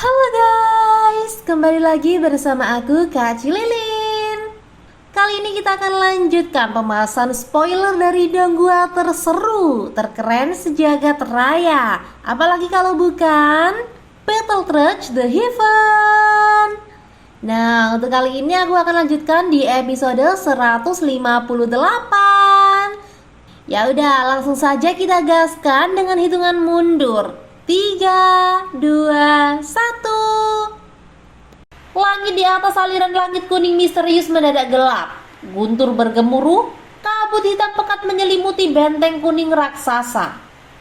Halo guys, kembali lagi bersama aku Kak Cililin. Kali ini kita akan lanjutkan pembahasan spoiler dari Donggua terseru, terkeren sejagat raya. Apalagi kalau bukan Battle Truck The Heaven. Nah, untuk kali ini aku akan lanjutkan di episode 158. Ya udah, langsung saja kita gaskan dengan hitungan mundur. 3, 2, 1. Langit di atas aliran langit kuning misterius mendadak gelap. Guntur bergemuruh, kabut hitam pekat menyelimuti benteng kuning raksasa.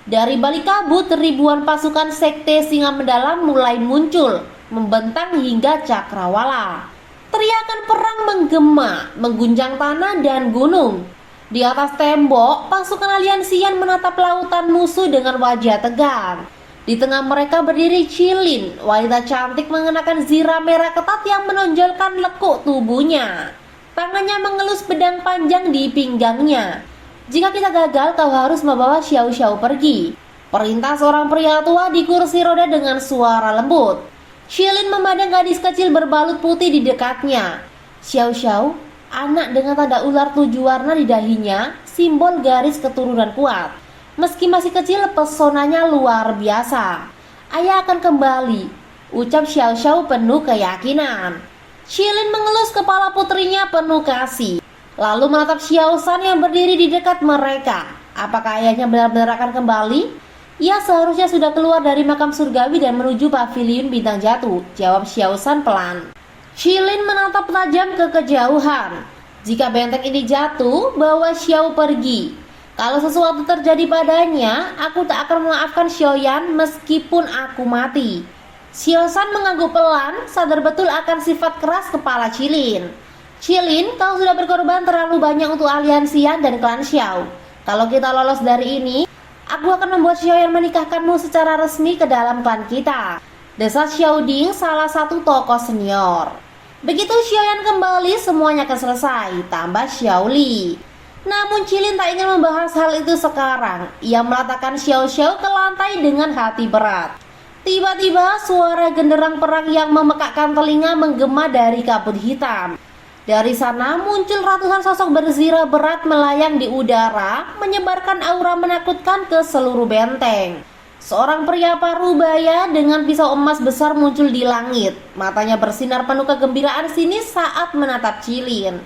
Dari balik kabut, ribuan pasukan sekte singa mendalam mulai muncul, membentang hingga cakrawala. Teriakan perang menggema, mengguncang tanah dan gunung. Di atas tembok, pasukan aliansian menatap lautan musuh dengan wajah tegang. Di tengah mereka berdiri Cilin, wanita cantik mengenakan zirah merah ketat yang menonjolkan lekuk tubuhnya. Tangannya mengelus pedang panjang di pinggangnya. Jika kita gagal, kau harus membawa Xiao Xiao pergi. Perintah seorang pria tua di kursi roda dengan suara lembut. Cilin memandang gadis kecil berbalut putih di dekatnya. Xiao Xiao, anak dengan tanda ular 7 warna di dahinya, simbol garis keturunan kuat. Meski masih kecil, pesonanya luar biasa. Ayah akan kembali, ucap Xiao Xiao penuh keyakinan. Cilin mengelus kepala putrinya penuh kasih, lalu menatap Xiao San yang berdiri di dekat mereka. Apakah ayahnya benar-benar akan kembali? Ia seharusnya sudah keluar dari makam surgawi dan menuju pavilion bintang jatuh, jawab Xiao San pelan. Cilin menatap tajam ke kejauhan. Jika benteng ini jatuh, bawa Xiao pergi. Kalau sesuatu terjadi padanya, aku tak akan memaafkan Xiaoyan meskipun aku mati. Xiao San mengangguk pelan, sadar betul akan sifat keras kepala Cilin. Cilin, kau sudah berkorban terlalu banyak untuk aliansian dan klan Xiao. Kalau kita lolos dari ini, aku akan membuat Xiaoyan menikahkanmu secara resmi ke dalam klan kita, desas Xiao Ding, salah satu tokoh senior. Begitu Xiaoyan kembali, semuanya akan selesai, tambah Xiao Li. Namun Cilin tak ingin membahas hal itu sekarang. Ia meletakkan Xiao Xiao ke lantai dengan hati berat. Tiba-tiba suara genderang perang yang memekakkan telinga menggema dari kabut hitam. Dari sana muncul ratusan sosok berzirah berat melayang di udara, menyebarkan aura menakutkan ke seluruh benteng. Seorang pria parubaya dengan pisau emas besar muncul di langit. Matanya bersinar penuh kegembiraan sinis saat menatap Cilin.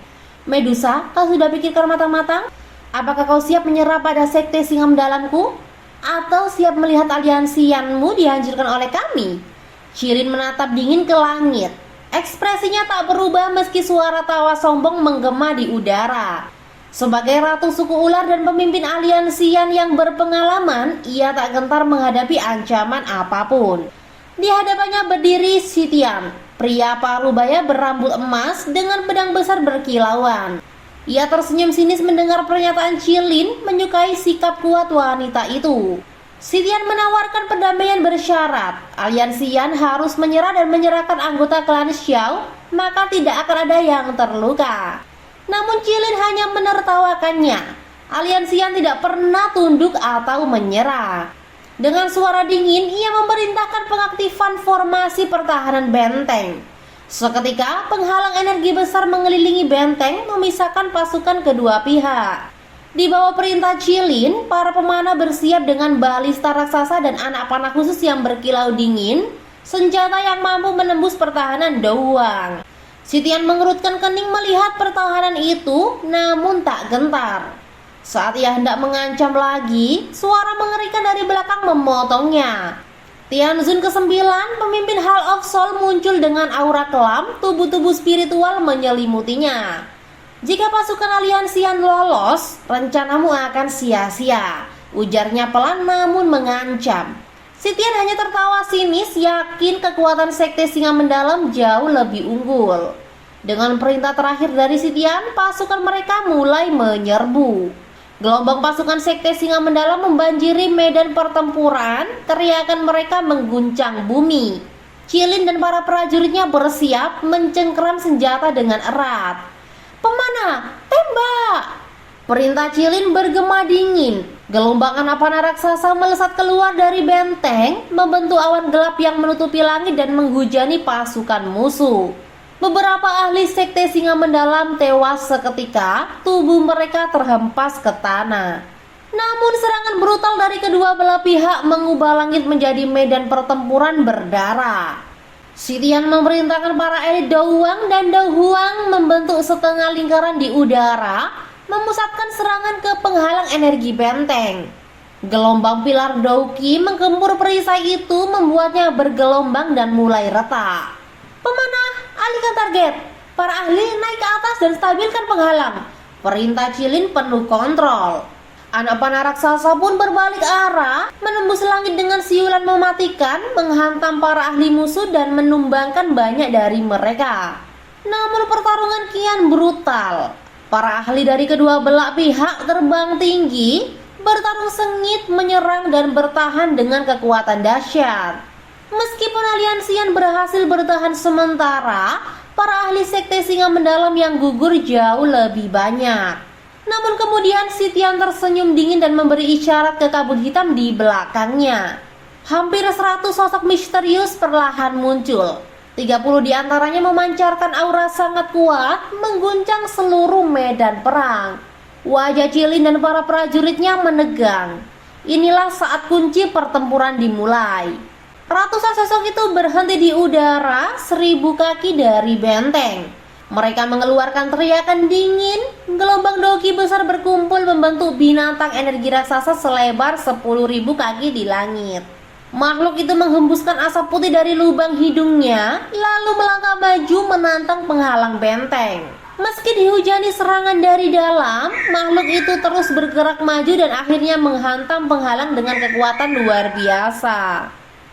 Medusa, kau sudah pikirkan matang-matang? Apakah kau siap menyerah pada sekte singa mendalamku? Atau siap melihat aliansianmu dihancurkan oleh kami? Cilin menatap dingin ke langit. Ekspresinya tak berubah meski suara tawa sombong menggema di udara. Sebagai ratu suku ular dan pemimpin aliansian yang berpengalaman, ia tak gentar menghadapi ancaman apapun. Di hadapannya berdiri Sitian, pria parubaya berambut emas dengan pedang besar berkilauan. Ia tersenyum sinis mendengar pernyataan Cilin, menyukai sikap kuat wanita itu. Sitian menawarkan perdamaian bersyarat. Aliansian harus menyerah dan menyerahkan anggota klan Xiao, maka tidak akan ada yang terluka. Namun Cilin hanya menertawakannya. Aliansian tidak pernah tunduk atau menyerah. Dengan suara dingin, ia memerintahkan pengaktifan formasi pertahanan benteng. Seketika, penghalang energi besar mengelilingi benteng, memisahkan pasukan kedua pihak. Di bawah perintah Cilin, para pemanah bersiap dengan balista raksasa dan anak panah khusus yang berkilau dingin, senjata yang mampu menembus pertahanan Douang. Sitian mengerutkan kening melihat pertahanan itu, namun tak gentar. Saat ia hendak mengancam lagi, suara mengerikan dari belakang memotongnya. Tianzun ke-9, pemimpin Hall of Soul, muncul dengan aura kelam, tubuh-tubuh spiritual menyelimutinya. Jika pasukan aliansian lolos, rencanamu akan sia-sia, ujarnya pelan namun mengancam. Sitian hanya tertawa sinis, yakin kekuatan sekte singa mendalam jauh lebih unggul. Dengan perintah terakhir dari Sitian, pasukan mereka mulai menyerbu. Gelombang pasukan sekte singa mendalam membanjiri medan pertempuran, teriakan mereka mengguncang bumi. Cilin dan para prajuritnya bersiap mencengkeram senjata dengan erat. Pemanah, tembak! Perintah Cilin bergema dingin. Gelombang Anapana raksasa melesat keluar dari benteng, membentuk awan gelap yang menutupi langit dan menghujani pasukan musuh. Beberapa ahli sekte singa mendalam tewas seketika, tubuh mereka terhempas ke tanah. Namun serangan brutal dari kedua belah pihak mengubah langit menjadi medan pertempuran berdarah. Sitian memerintahkan para elit Douwang dan Douhuang membentuk setengah lingkaran di udara, memusatkan serangan ke penghalang energi benteng. Gelombang pilar Douki menggempur perisai itu, membuatnya bergelombang dan mulai retak. Pemanah, alihkan target. Para ahli naik ke atas dan stabilkan penghalang. Perintah Qilin penuh kontrol. Anak panah raksasa pun berbalik arah, menembus langit dengan siulan mematikan, menghantam para ahli musuh dan menumbangkan banyak dari mereka. Namun pertarungan kian brutal. Para ahli dari kedua belah pihak terbang tinggi, bertarung sengit, menyerang dan bertahan dengan kekuatan dahsyat. Meskipun aliansian berhasil bertahan sementara, para ahli sekte singa mendalam yang gugur jauh lebih banyak. Namun kemudian Sitian tersenyum dingin dan memberi isyarat ke kabut hitam di belakangnya. Hampir 100 sosok misterius perlahan muncul. 30 diantaranya memancarkan aura sangat kuat, mengguncang seluruh medan perang. Wajah Qilin dan para prajuritnya menegang. Inilah saat kunci pertempuran dimulai. Ratusan sosok itu berhenti di udara 1000 kaki dari benteng. Mereka mengeluarkan teriakan dingin. Gelombang Douki besar berkumpul membentuk binatang energi raksasa selebar 10.000 kaki di langit. Makhluk itu menghembuskan asap putih dari lubang hidungnya, lalu melangkah maju menantang penghalang benteng. Meski dihujani serangan dari dalam, makhluk itu terus bergerak maju dan akhirnya menghantam penghalang dengan kekuatan luar biasa.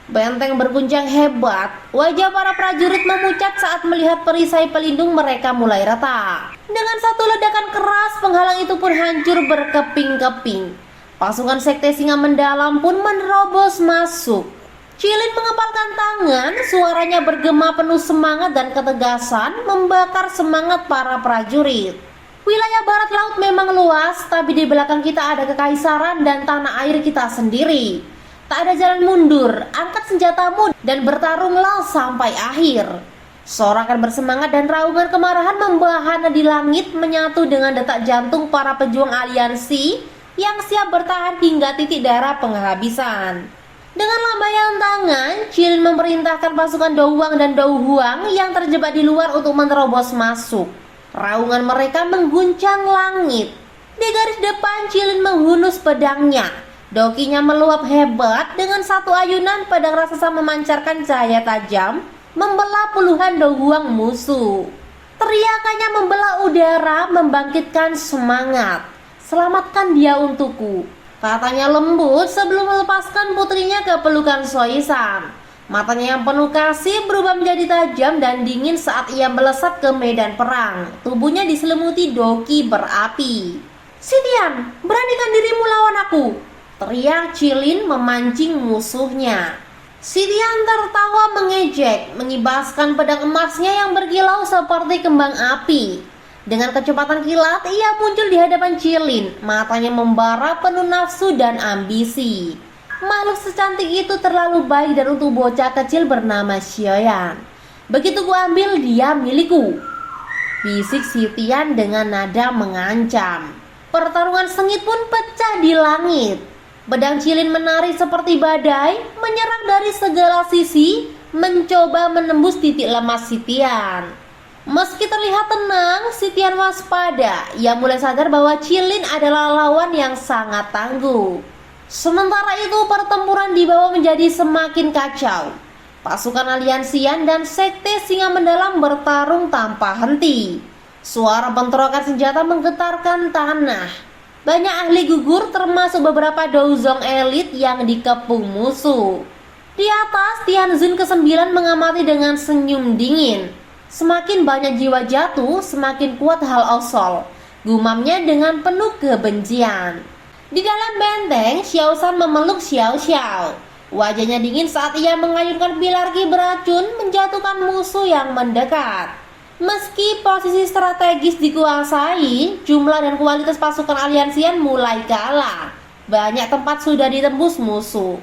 Benteng berguncang hebat. Wajah para prajurit memucat saat melihat perisai pelindung mereka mulai retak. Dengan satu ledakan keras, penghalang itu pun hancur berkeping-keping. Pasukan sekte singa mendalam pun menerobos masuk. Qilin mengepalkan tangan, suaranya bergema penuh semangat dan ketegasan, membakar semangat para prajurit. Wilayah barat laut memang luas, tapi di belakang kita ada kekaisaran dan tanah air kita sendiri. Tak ada jalan mundur, angkat senjatamu dan bertarunglah sampai akhir. Sorakan bersemangat dan raungan kemarahan membahana di langit, menyatu dengan detak jantung para pejuang aliansi yang siap bertahan hingga titik darah penghabisan. Dengan lambaian tangan, Qilin memerintahkan pasukan Douwang dan Douhuang yang terjebak di luar untuk menerobos masuk. Raungan mereka mengguncang langit. Di garis depan, Qilin menghunus pedangnya. Dokinya meluap hebat. Dengan satu ayunan, pedang raksasa memancarkan cahaya tajam, membelah puluhan Douhuang musuh. Teriakannya membelah udara, membangkitkan semangat. Selamatkan dia untukku, katanya lembut sebelum melepaskan putrinya ke pelukan Soisan. Matanya yang penuh kasih berubah menjadi tajam dan dingin saat ia melesat ke medan perang. Tubuhnya diselimuti doki berapi. Sitian, beranikan dirimu lawan aku, teriak Qilin memancing musuhnya. Sitian tertawa mengejek, mengibaskan pedang emasnya yang berkilau seperti kembang api. Dengan kecepatan kilat, ia muncul di hadapan Qilin. Matanya membara penuh nafsu dan ambisi. Makhluk secantik itu terlalu baik dan untuk bocah kecil bernama Xiaoyan. Begitu ku ambil, dia milikku, bisik Sitian dengan nada mengancam. Pertarungan sengit pun pecah di langit. Pedang Qilin menari seperti badai, menyerang dari segala sisi, mencoba menembus titik lemah Sitian. Meski terlihat tenang, Sitian waspada. Ia mulai sadar bahwa Qilin adalah lawan yang sangat tangguh. Sementara itu pertempuran di bawah menjadi semakin kacau. Pasukan aliansian dan sekte singa mendalam bertarung tanpa henti. Suara bentrokan senjata menggetarkan tanah. Banyak ahli gugur termasuk beberapa Douzong elit yang dikepung musuh. Di atas, Tianzun ke-9 mengamati dengan senyum dingin. Semakin banyak jiwa jatuh, semakin kuat Hal Osol, gumamnya dengan penuh kebencian. Di dalam benteng, Xiao Shan memeluk Xiao Xiao. Wajahnya dingin saat ia mengayunkan pilar ki beracun menjatuhkan musuh yang mendekat. Meski posisi strategis dikuasai, jumlah dan kualitas pasukan aliansian mulai kalah. Banyak tempat sudah ditembus musuh.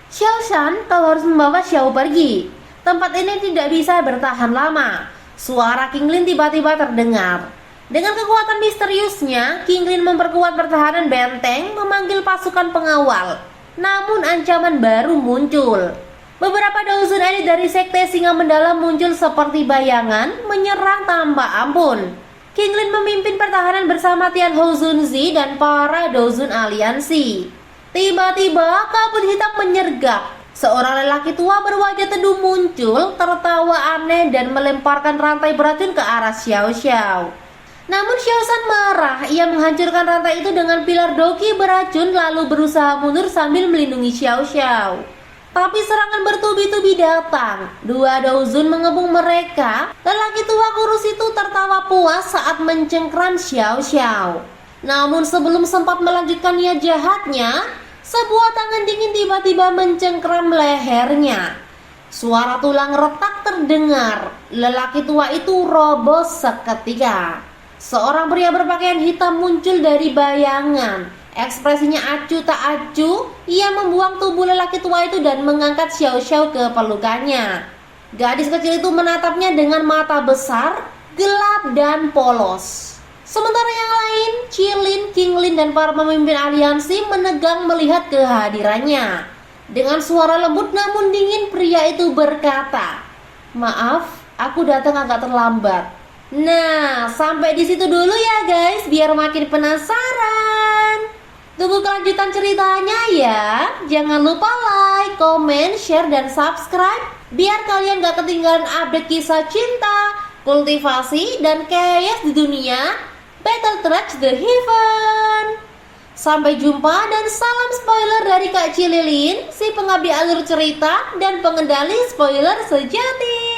Xiao Shan, kau harus membawa Xiao pergi. Tempat ini tidak bisa bertahan lama. Suara King Lin tiba-tiba terdengar. Dengan kekuatan misteriusnya, King Lin memperkuat pertahanan benteng, memanggil pasukan pengawal. Namun ancaman baru muncul. Beberapa dozen elit dari sekte singa mendalam muncul seperti bayangan, menyerang tanpa ampun. King Lin memimpin pertahanan bersama Tian Hou Zunzi dan para dozen aliansi. Tiba-tiba kabut hitam menyergap. Seorang lelaki tua berwajah teduh muncul, tertawa aneh dan melemparkan rantai beracun ke arah Xiao Xiao. Namun Xiao Shan marah. Ia menghancurkan rantai itu dengan pilar doki beracun lalu berusaha mundur sambil melindungi Xiao Xiao. Tapi serangan bertubi-tubi datang. Dua dozen mengepung mereka. Lelaki tua kurus itu tertawa puas saat mencengkram Xiao Xiao. Namun sebelum sempat melanjutkan niat jahatnya, sebuah tangan dingin tiba-tiba mencengkram lehernya. Suara tulang retak terdengar. Lelaki tua itu roboh seketika. Seorang pria berpakaian hitam muncul dari bayangan. Ekspresinya acuh tak acuh. Ia membuang tubuh lelaki tua itu dan mengangkat Xiao Xiao ke pelukannya. Gadis kecil itu menatapnya dengan mata besar, gelap dan polos. Sementara yang lain, Qilin, King Lin dan para pemimpin aliansi menegang melihat kehadirannya. Dengan suara lembut namun dingin, pria itu berkata, "Maaf, aku datang agak terlambat." Nah, sampai di situ dulu ya guys, biar makin penasaran. Tunggu kelanjutan ceritanya ya. Jangan lupa like, comment, share, dan subscribe biar kalian gak ketinggalan update kisah cinta, kultivasi, dan chaos di dunia Battle Tracks The Heaven. Sampai jumpa dan salam spoiler dari Kak Cililin, si pengabdi alur cerita dan pengendali spoiler sejati.